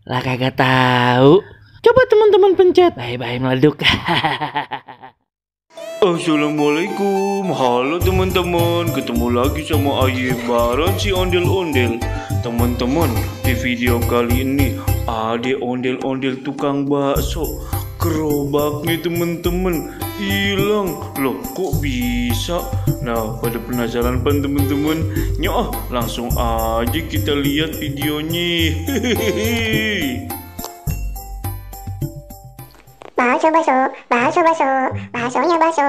Lah kagak tahu. Coba teman-teman pencet. Bye-bye meleduk. Assalamualaikum, halo teman-teman. Ketemu lagi sama Aye bareng si ondel-ondel. Teman-teman, di video kali ini ada ondel-ondel tukang bakso. Gerobaknya teman-teman hilang. Loh kok bisa? Nah, pada penasaran kan teman-teman? Nyah, langsung aja kita lihat videonya. Bakso, baksonya bakso.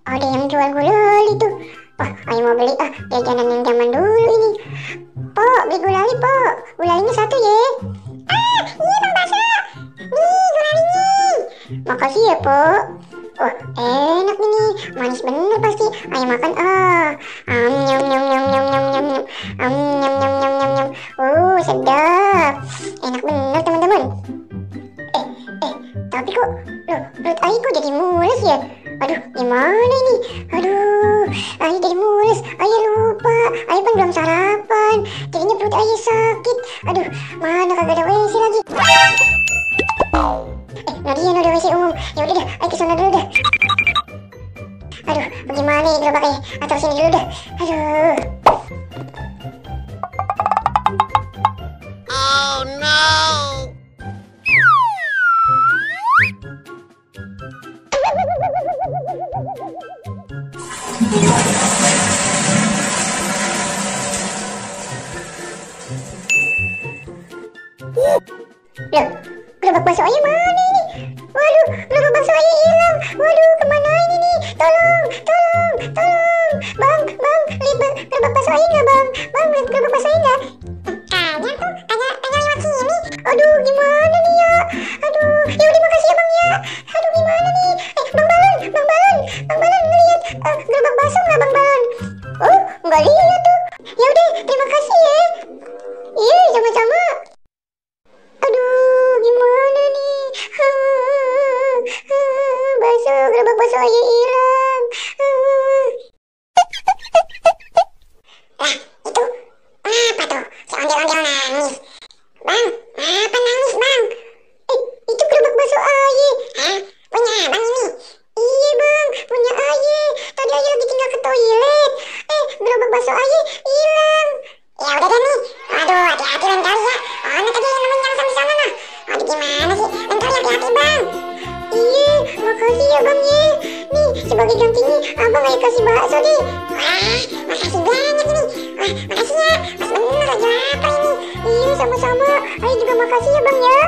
Ada yang jual gulali tuh. Wah, ayo mau beli jajanan yang zaman dulu ini. Pok, beli gulali, Pok. Gulalinya satu ya. Iya Bang Bakso. Nih gulalinya. Makasih ya, Pok. Wah, enak ini. Manis bener pasti. Ayo makan. Nyam nyam nyam nyam nyam nyam. Nyam nyam nyam nyam nyam. Sedap. Enak bener teman-teman. Tapi kok perut Ayi kok jadi mules ya? Aduh, gimana ini? Aduh, Ayi jadi mules. Ayi lupa. Ayi kan belum sarapan. Jadinya perut Ayi sakit. Aduh, mana kagak ada WC lagi. Nadia ada WC umum. Ya udah dah, Ayi kesana dulu dah. Aduh, bagaimana ya gerobaknya? Atau sini dulu dah. Aduh. Oh no. Loh, gerobak bakso Ayi mana ini? Waduh, gerobak bakso Ayi hilang. Waduh, kemana ini nih? Tolong. Bang, lihat gerobak bakso Ayi nggak, Bang? Bang, lihat gerobak bakso Ayi nggak? Kagak lewat sini. Aduh, gimana nih ya? Aduh, ya udah makasih ya Bang ya. Aduh, gimana nih? Bang Balon, lihat gerobak bakso nggak Bang Balon? Oh, nggak lihat tuh. Ya udah, terima kasih ya. Iya, sama-sama. Aduh, gimana nih? Gerobak bakso Ayi hilang. Lah, itu apa tuh? Si ondel-ondel nangis. Bang, apa nangis, Bang? Itu gerobak bakso Ayi. Hah? Punya Abang ini? Iya, Bang, punya Ayi. Tadi Ayi lagi tinggal ke toilet. Gerobak bakso Ayi hilang. Ya udah deh nih. Aduh, hati-hati lain kali ya. Mana tadi yang namanya yang sampai sana nah. Aduh, gimana sih? Lain kali hati-hati, Bang. Iya, makasih ya Bang ya. Nih, sebagai gantinya Abang Ayi kasih bakso deh. Wah, makasih banyak ini. Wah, makasih ya. Pas bener lagi lapar ini. Iya, sama-sama. Ayi juga makasih ya Bang ya.